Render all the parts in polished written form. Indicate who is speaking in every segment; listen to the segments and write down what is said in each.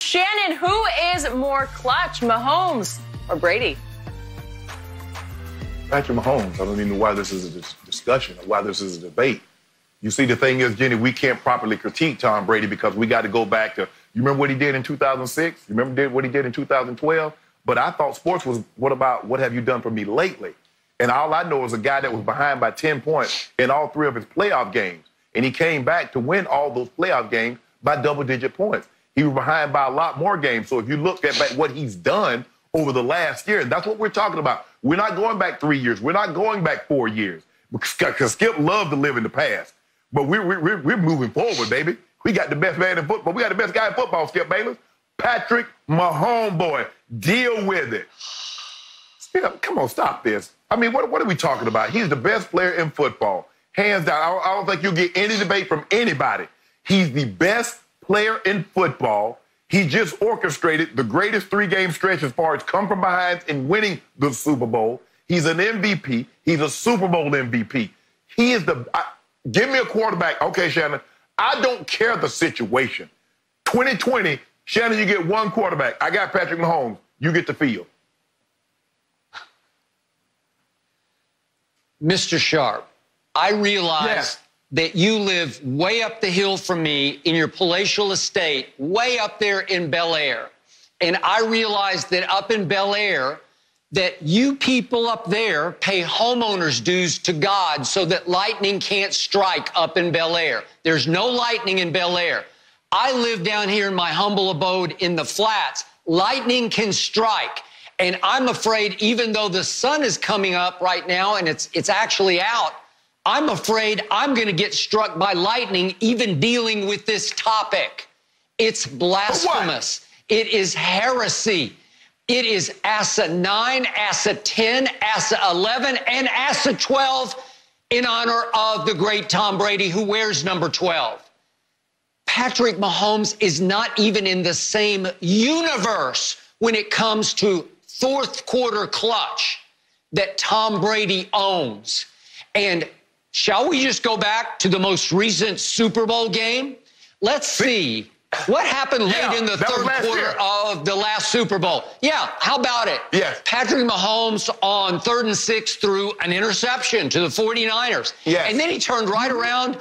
Speaker 1: Shannon, who is more clutch, Mahomes or Brady?
Speaker 2: Patrick Mahomes. I don't even know why this is a discussion or why this is a debate. You see, the thing is, Jenny, we can't properly critique Tom Brady because we got to go back to, you remember what he did in 2006? You remember what he did in 2012? But I thought sports was, what have you done for me lately? And all I know is a guy that was behind by 10 points in all 3 of his playoff games. And he came back to win all those playoff games by double-digit points. He was behind by a lot more games. So if you look at what he's done over the last year, that's what we're talking about. We're not going back 3 years. We're not going back 4 years. Because Skip loved to live in the past. But we're moving forward, baby. We got the best man in football. We got the best guy in football, Skip Bayless. Patrick Mahomes, boy. Deal with it. Skip, come on, stop this. I mean, what are we talking about? He's the best player in football. Hands down. I don't think you'll get any debate from anybody. He's the best player in football. He just orchestrated the greatest 3-game stretch as far as come from behind in winning the Super Bowl. He's an MVP. He's a Super Bowl MVP. He is give me a quarterback. Okay, Shannon, I don't care the situation. 2020, Shannon, you get one quarterback. I got Patrick Mahomes. You get the field.
Speaker 3: Mr. Sharpe, I realize that you live way up the hill from me in your palatial estate, way up there in Bel Air. And I realize that up in Bel Air, that you people up there pay homeowners dues to God so that lightning can't strike up in Bel Air. There's no lightning in Bel Air. I live down here in my humble abode in the flats. Lightning can strike. And I'm afraid, even though the sun is coming up right now and it's actually out, I'm afraid I'm going to get struck by lightning even dealing with this topic. It's blasphemous. It is heresy. It is Asa 9, Asa 10, Asa 11, and Asa 12 in honor of the great Tom Brady, who wears number 12. Patrick Mahomes is not even in the same universe when it comes to fourth quarter clutch that Tom Brady owns. And shall we just go back to the most recent Super Bowl game? Let's see. What happened late in the third quarter of the last Super Bowl? Yeah, how about it?
Speaker 2: Yes.
Speaker 3: Patrick Mahomes on 3rd and 6 threw an interception to the 49ers.
Speaker 2: Yes.
Speaker 3: And then he turned right around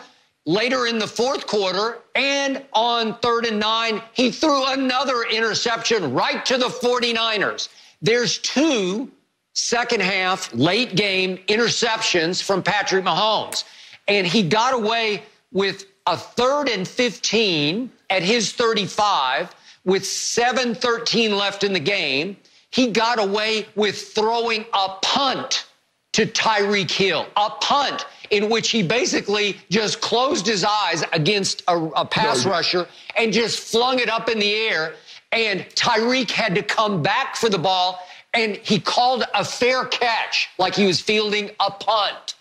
Speaker 3: later in the fourth quarter, and on 3rd and 9, he threw another interception right to the 49ers. There's 2 second-half, late-game interceptions from Patrick Mahomes. And he got away with a 3rd and 15 at his 35 with 7:13 left in the game. He got away with throwing a punt to Tyreek Hill, a punt in which he basically just closed his eyes against a pass rusher and just flung it up in the air. And Tyreek had to come back for the ball, and he called a fair catch like he was fielding a punt.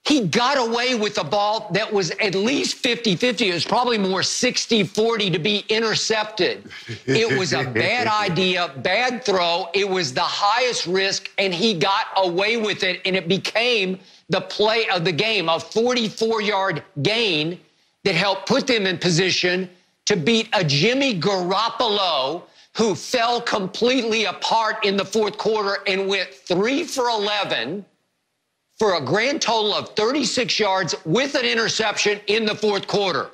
Speaker 3: He got away with a ball that was at least 50-50. It was probably more 60-40 to be intercepted. It was a bad idea, bad throw. It was the highest risk, and he got away with it, and it became the play of the game, a 44-yard gain that helped put them in position to beat a Jimmy Garoppolo who fell completely apart in the fourth quarter and went 3 for 11 for a grand total of 36 yards with an interception in the fourth quarter.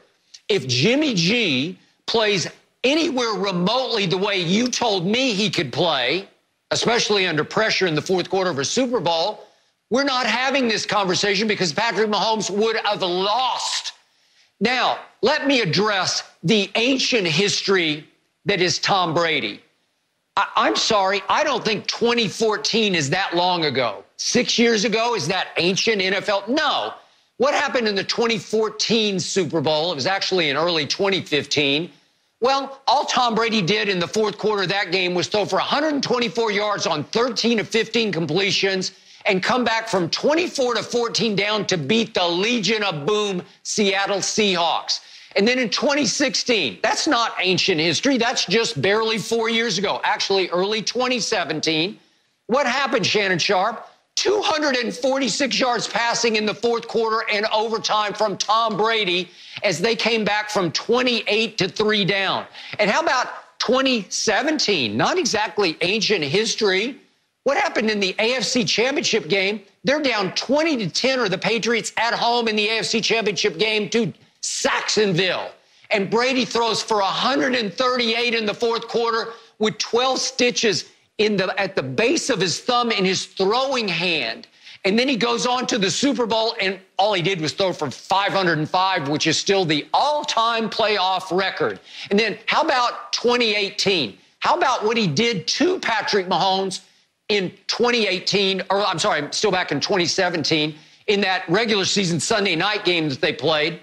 Speaker 3: If Jimmy G plays anywhere remotely the way you told me he could play, especially under pressure in the fourth quarter of a Super Bowl, we're not having this conversation because Patrick Mahomes would have lost. Now, let me address the ancient history that is Tom Brady. I'm sorry, I don't think 2014 is that long ago. 6 years ago, is that ancient NFL? No. What happened in the 2014 Super Bowl? It was actually in early 2015. Well, all Tom Brady did in the fourth quarter of that game was throw for 124 yards on 13 of 15 completions and come back from 24-14 down to beat the Legion of Boom Seattle Seahawks. And then in 2016, that's not ancient history. That's just barely 4 years ago, actually early 2017. What happened, Shannon Sharpe? 246 yards passing in the fourth quarter and overtime from Tom Brady as they came back from 28-3 down. And how about 2017? Not exactly ancient history. What happened in the AFC Championship game? They're down 20-10, or the Patriots at home in the AFC Championship game to Saxonville. And Brady throws for 138 in the fourth quarter with 12 stitches at the base of his thumb in his throwing hand. And then he goes on to the Super Bowl, and all he did was throw for 505, which is still the all-time playoff record. And then how about 2018? How about what he did to Patrick Mahomes in 2018, or I'm sorry, still back in 2017, in that regular season Sunday night game that they played?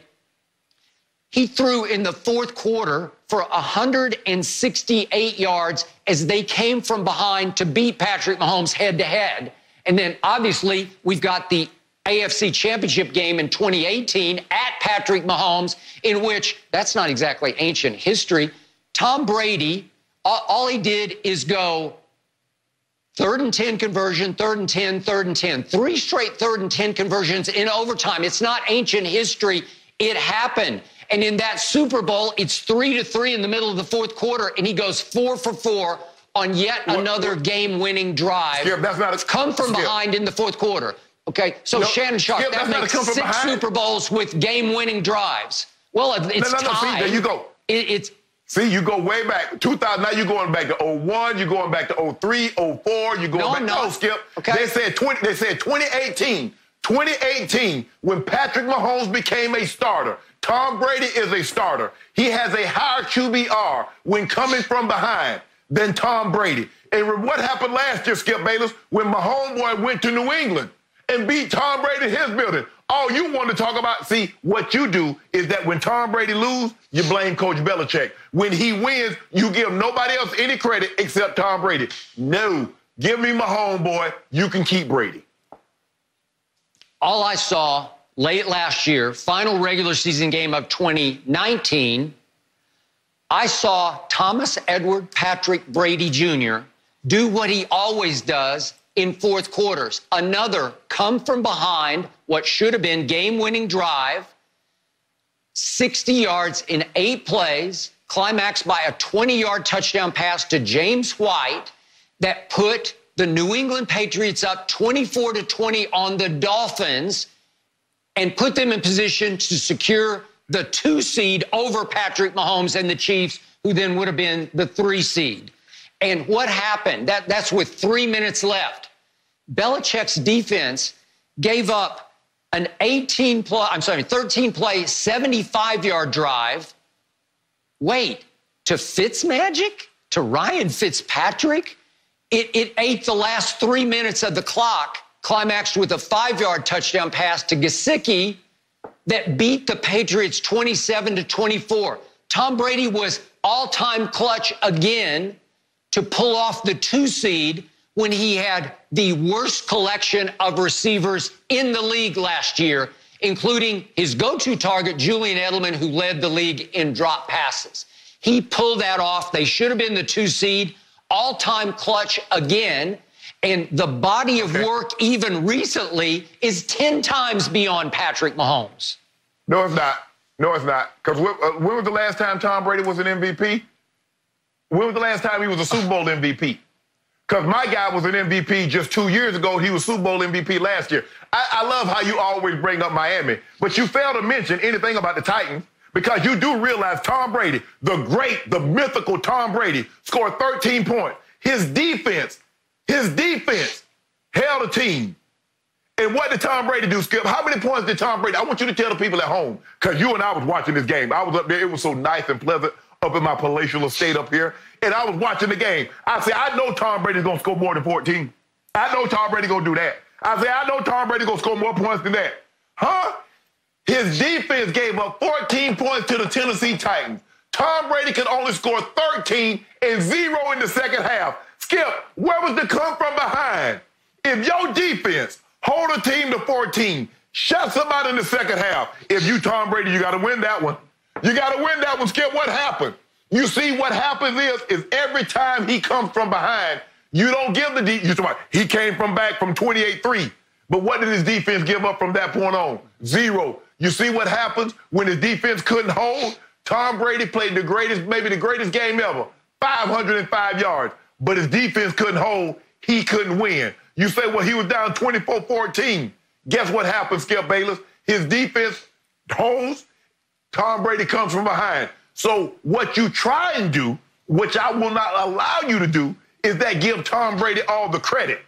Speaker 3: He threw in the fourth quarter for 168 yards as they came from behind to beat Patrick Mahomes head-to-head. And then, obviously, we've got the AFC Championship game in 2018 at Patrick Mahomes, in which, that's not exactly ancient history, Tom Brady, all he did is go 3rd and 10 conversion, 3rd and 10, 3rd and 10. 3 straight 3rd and 10 conversions in overtime. It's not ancient history. It happened. And in that Super Bowl, it's 3-3 in the middle of the fourth quarter, and he goes 4 for 4 on yet another game-winning drive.
Speaker 2: Skip, that's not a,
Speaker 3: come from behind in the fourth quarter. Okay, so Shannon Sharpe, that makes 6 Super Bowls with game-winning drives. Well, it's tied.
Speaker 2: See, there you go. See, you go way back. 2000, now you're going back to 01, you're going back to 03, 04, you're going back. No, Skip.
Speaker 3: Okay.
Speaker 2: They said 2018. 2018, when Patrick Mahomes became a starter. Tom Brady is a starter. He has a higher QBR when coming from behind than Tom Brady. And what happened last year, Skip Bayless, when Mahomes went to New England and beat Tom Brady in his building? All you want to talk about, see, what you do is that when Tom Brady loses, you blame Coach Belichick. When he wins, you give nobody else any credit except Tom Brady. No, give me my homeboy. You can keep Brady.
Speaker 3: All I saw late last year, final regular season game of 2019, I saw Thomas Edward Patrick Brady Jr. do what he always does in fourth quarters. Another come from behind, what should have been game-winning drive, 60 yards in 8 plays, climaxed by a 20-yard touchdown pass to James White that put the New England Patriots up 24-20 on the Dolphins and put them in position to secure the 2 seed over Patrick Mahomes and the Chiefs, who then would have been the 3 seed. And what happened? That's with 3 minutes left. Belichick's defense gave up an 13-play, 75-yard drive. Wait, to Fitzmagic? To Ryan Fitzpatrick? It ate the last 3 minutes of the clock, climaxed with a 5-yard touchdown pass to Gesicki that beat the Patriots 27-24. Tom Brady was all-time clutch again to pull off the 2 seed when he had the worst collection of receivers in the league last year, including his go-to target, Julian Edelman, who led the league in drop passes. He pulled that off. They should have been the 2 seed. All-time clutch again, and the body of work even recently is 10 times beyond Patrick Mahomes.
Speaker 2: No, it's not. No, it's not. Because when was the last time Tom Brady was an MVP? When was the last time he was a Super Bowl MVP? Because my guy was an MVP just 2 years ago. He was Super Bowl MVP last year. I love how you always bring up Miami, but you fail to mention anything about the Titans. Because you do realize Tom Brady, the great, the mythical Tom Brady, scored 13 points. His defense held a team. And what did Tom Brady do, Skip? How many points did Tom Brady? I want you to tell the people at home, because you and I was watching this game. I was up there. It was so nice and pleasant up in my palatial estate up here. And I was watching the game. I said, I know Tom Brady's going to score more than 14. I know Tom Brady's going to do that. I said, I know Tom Brady's going to score more points than that. Huh? His defense gave up 14 points to the Tennessee Titans. Tom Brady could only score 13 and 0 in the second half. Skip, where was the come from behind? If your defense hold a team to 14, shut somebody in the second half. If you Tom Brady, you got to win that one. You got to win that one, Skip. What happened? You see, what happens is every time he comes from behind, You don't give the defense. He came back from 28-3. But what did his defense give up from that point on? 0. You see what happens when his defense couldn't hold? Tom Brady played maybe the greatest game ever, 505 yards. But his defense couldn't hold. He couldn't win. You say, well, he was down 24-14. Guess what happened, Skip Bayless? His defense holds. Tom Brady comes from behind. So what you try and do, which I will not allow you to do, is that give Tom Brady all the credit.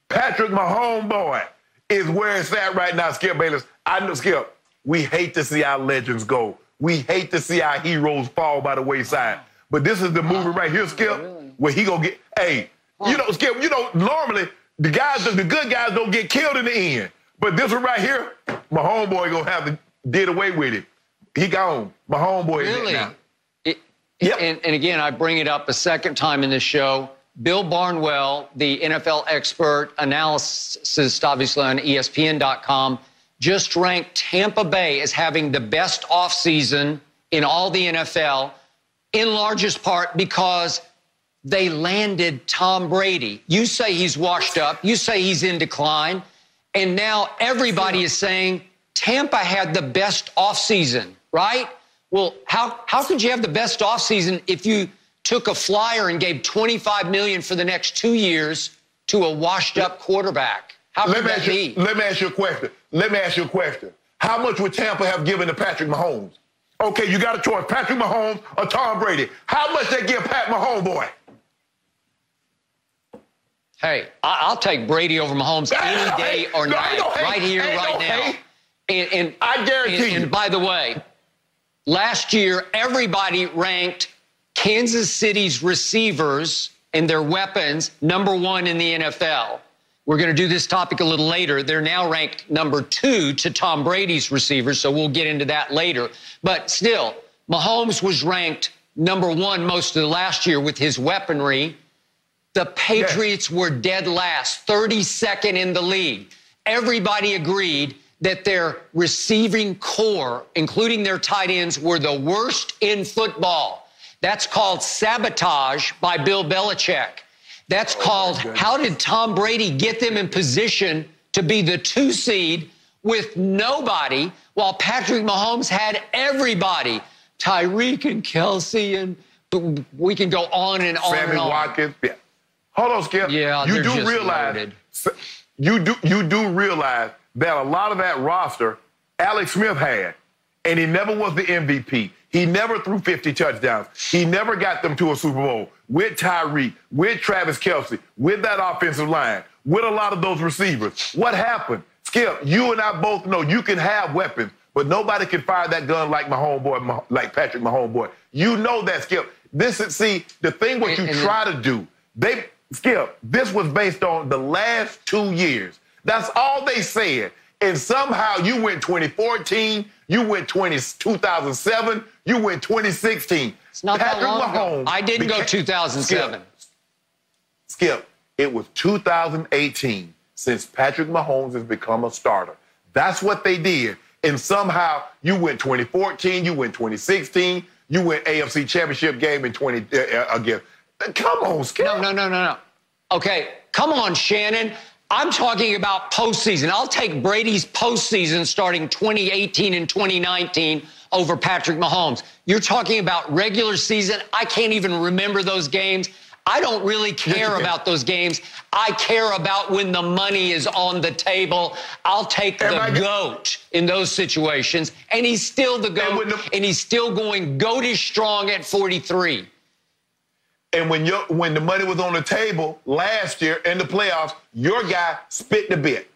Speaker 2: Patrick Mahomes, boy, is where it's at right now, Skip Bayless. I know, Skip, we hate to see our legends go. We hate to see our heroes fall by the wayside. But this is the movie right here, Skip, where he gonna get, you know, Skip, normally the good guys don't get killed in the end. But this one right here, my homeboy gonna have to did away with it. He gone. My homeboy is it now.
Speaker 3: Yep. And again, I bring it up a second time in this show. Bill Barnwell, the NFL expert, analysis obviously on ESPN.com, just ranked Tampa Bay as having the best offseason in all the NFL, in largest part because they landed Tom Brady. You say he's washed up. You say he's in decline. And now everybody is saying Tampa had the best offseason, right? Well, how could you have the best offseason if you took a flyer and gave $25 million for the next 2 years to a washed-up quarterback? How could that be?
Speaker 2: Let me ask you a question. How much would Tampa have given to Patrick Mahomes? Okay, you got a choice, Patrick Mahomes or Tom Brady. How much they give Pat Mahomes, boy?
Speaker 3: Hey, I'll take Brady over Mahomes any day or night, right here, right now. And
Speaker 2: I guarantee you.
Speaker 3: And by the way, last year, everybody ranked Kansas City's receivers and their weapons #1 in the NFL. We're going to do this topic a little later. They're now ranked #2 to Tom Brady's receivers, so we'll get into that later. But still, Mahomes was ranked #1 most of the last year with his weaponry. The Patriots were dead last, 32nd in the league. Everybody agreed that their receiving core, including their tight ends, were the worst in football. That's called sabotage by Bill Belichick. That's called, how did Tom Brady get them in position to be the 2 seed with nobody, while Patrick Mahomes had everybody? Tyreek and Kelsey, and we can go on and on
Speaker 2: Sammy
Speaker 3: and on.
Speaker 2: Watkins. Yeah. Hold on, Skip.
Speaker 3: Yeah,
Speaker 2: you do realize you do realize that a lot of that roster Alex Smith had, and he never was the MVP. He never threw 50 touchdowns. He never got them to a Super Bowl with Tyreek, with Travis Kelsey, with that offensive line, with a lot of those receivers. What happened? Skip, you and I both know you can have weapons, but nobody can fire that gun like my homeboy, like Patrick Mahomes. You know that, Skip. The thing what you try to do, Skip, this was based on the last 2 years. That's all they said. And somehow you went 2014, you went 2007, you went 2016.
Speaker 3: It's not Patrick that long ago. I didn't go 2007.
Speaker 2: Skip, it was 2018 since Patrick Mahomes has become a starter. That's what they did. And somehow you went 2014, you went 2016, you went AFC Championship game in again. Come on, Skip.
Speaker 3: No. Okay, come on, Shannon. I'm talking about postseason. I'll take Brady's postseason starting 2018 and 2019 over Patrick Mahomes. You're talking about regular season. I can't even remember those games. I don't really care about those games. I care about when the money is on the table. I'll take the GOAT in those situations. And he's still the GOAT, and he's still going goatish strong at 43.
Speaker 2: And when the money was on the table last year in the playoffs, your guy spit the bit.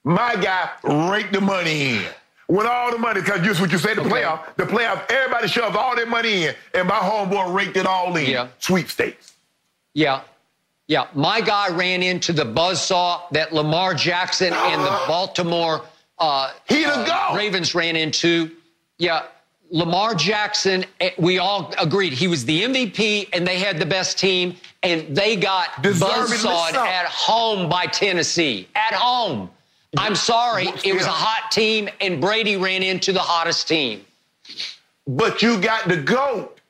Speaker 2: My guy raked the money in. When all the money, because just what you said, the playoffs, everybody shoved all their money in, and my homeboy raked it all in. Yeah. Sweepstakes.
Speaker 3: Yeah. My guy ran into the buzzsaw that Lamar Jackson and the Baltimore Ravens ran into. Yeah. Lamar Jackson, we all agreed he was the MVP and they had the best team, and they got buzzsawed at home by Tennessee. At home. I'm sorry, it was a hot team, and Brady ran into the hottest team.
Speaker 2: But you got the GOAT.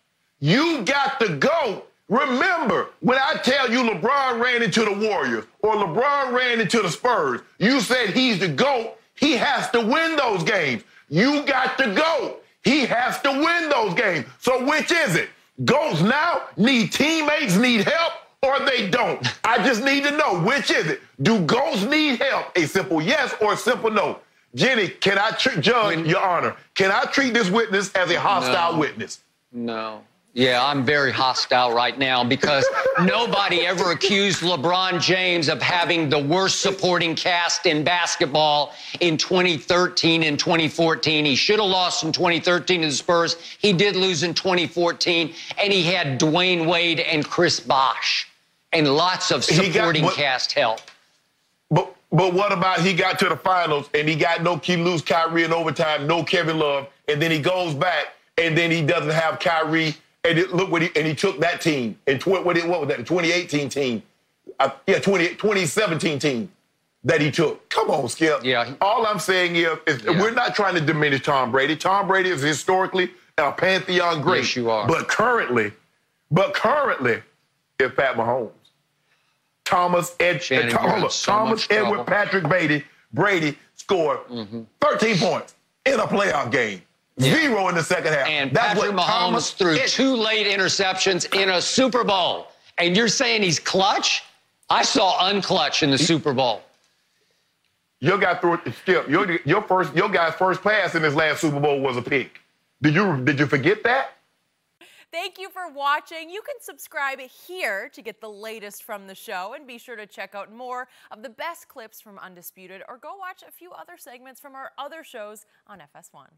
Speaker 2: You got the GOAT Remember, when I tell you LeBron ran into the Warriors or LeBron ran into the Spurs, you said he's the GOAT. He has to win those games. You got the GOAT. He has to win those games. So which is it? GOATs now need teammates, need help, or they don't? I just need to know, which is it? Do GOATs need help? A simple yes or a simple no? Jenny, can I Judge, Your Honor, can I treat this witness as a hostile witness?
Speaker 3: No. Yeah, I'm very hostile right now because nobody ever accused LeBron James of having the worst supporting cast in basketball in 2013 and 2014. He should have lost in 2013 to the Spurs. He did lose in 2014, and he had Dwayne Wade and Chris Bosh and lots of supporting cast help.
Speaker 2: But what about he got to the finals and he got lose Kyrie in overtime, no Kevin Love, and then he goes back and then he doesn't have Kyrie. And look what he took that team. And what was that? The 2018 team. 2017 team that he took. Come on, Skip.
Speaker 3: Yeah.
Speaker 2: All I'm saying is we're not trying to diminish Tom Brady. Tom Brady is historically a pantheon great.
Speaker 3: Yes, you are.
Speaker 2: But currently, it's Pat Mahomes. Thomas Edward Patrick Brady scored 13 points in a playoff game. 0 in the second half.
Speaker 3: And Patrick Mahomes threw 2 late interceptions in a Super Bowl. And you're saying he's clutch? I saw unclutch in the Super Bowl.
Speaker 2: Your guy threw it, Skip. Your guy's first pass in his last Super Bowl was a pick. Did you forget that?
Speaker 4: Thank you for watching. You can subscribe here to get the latest from the show, and be sure to check out more of the best clips from Undisputed, or go watch a few other segments from our other shows on FS1.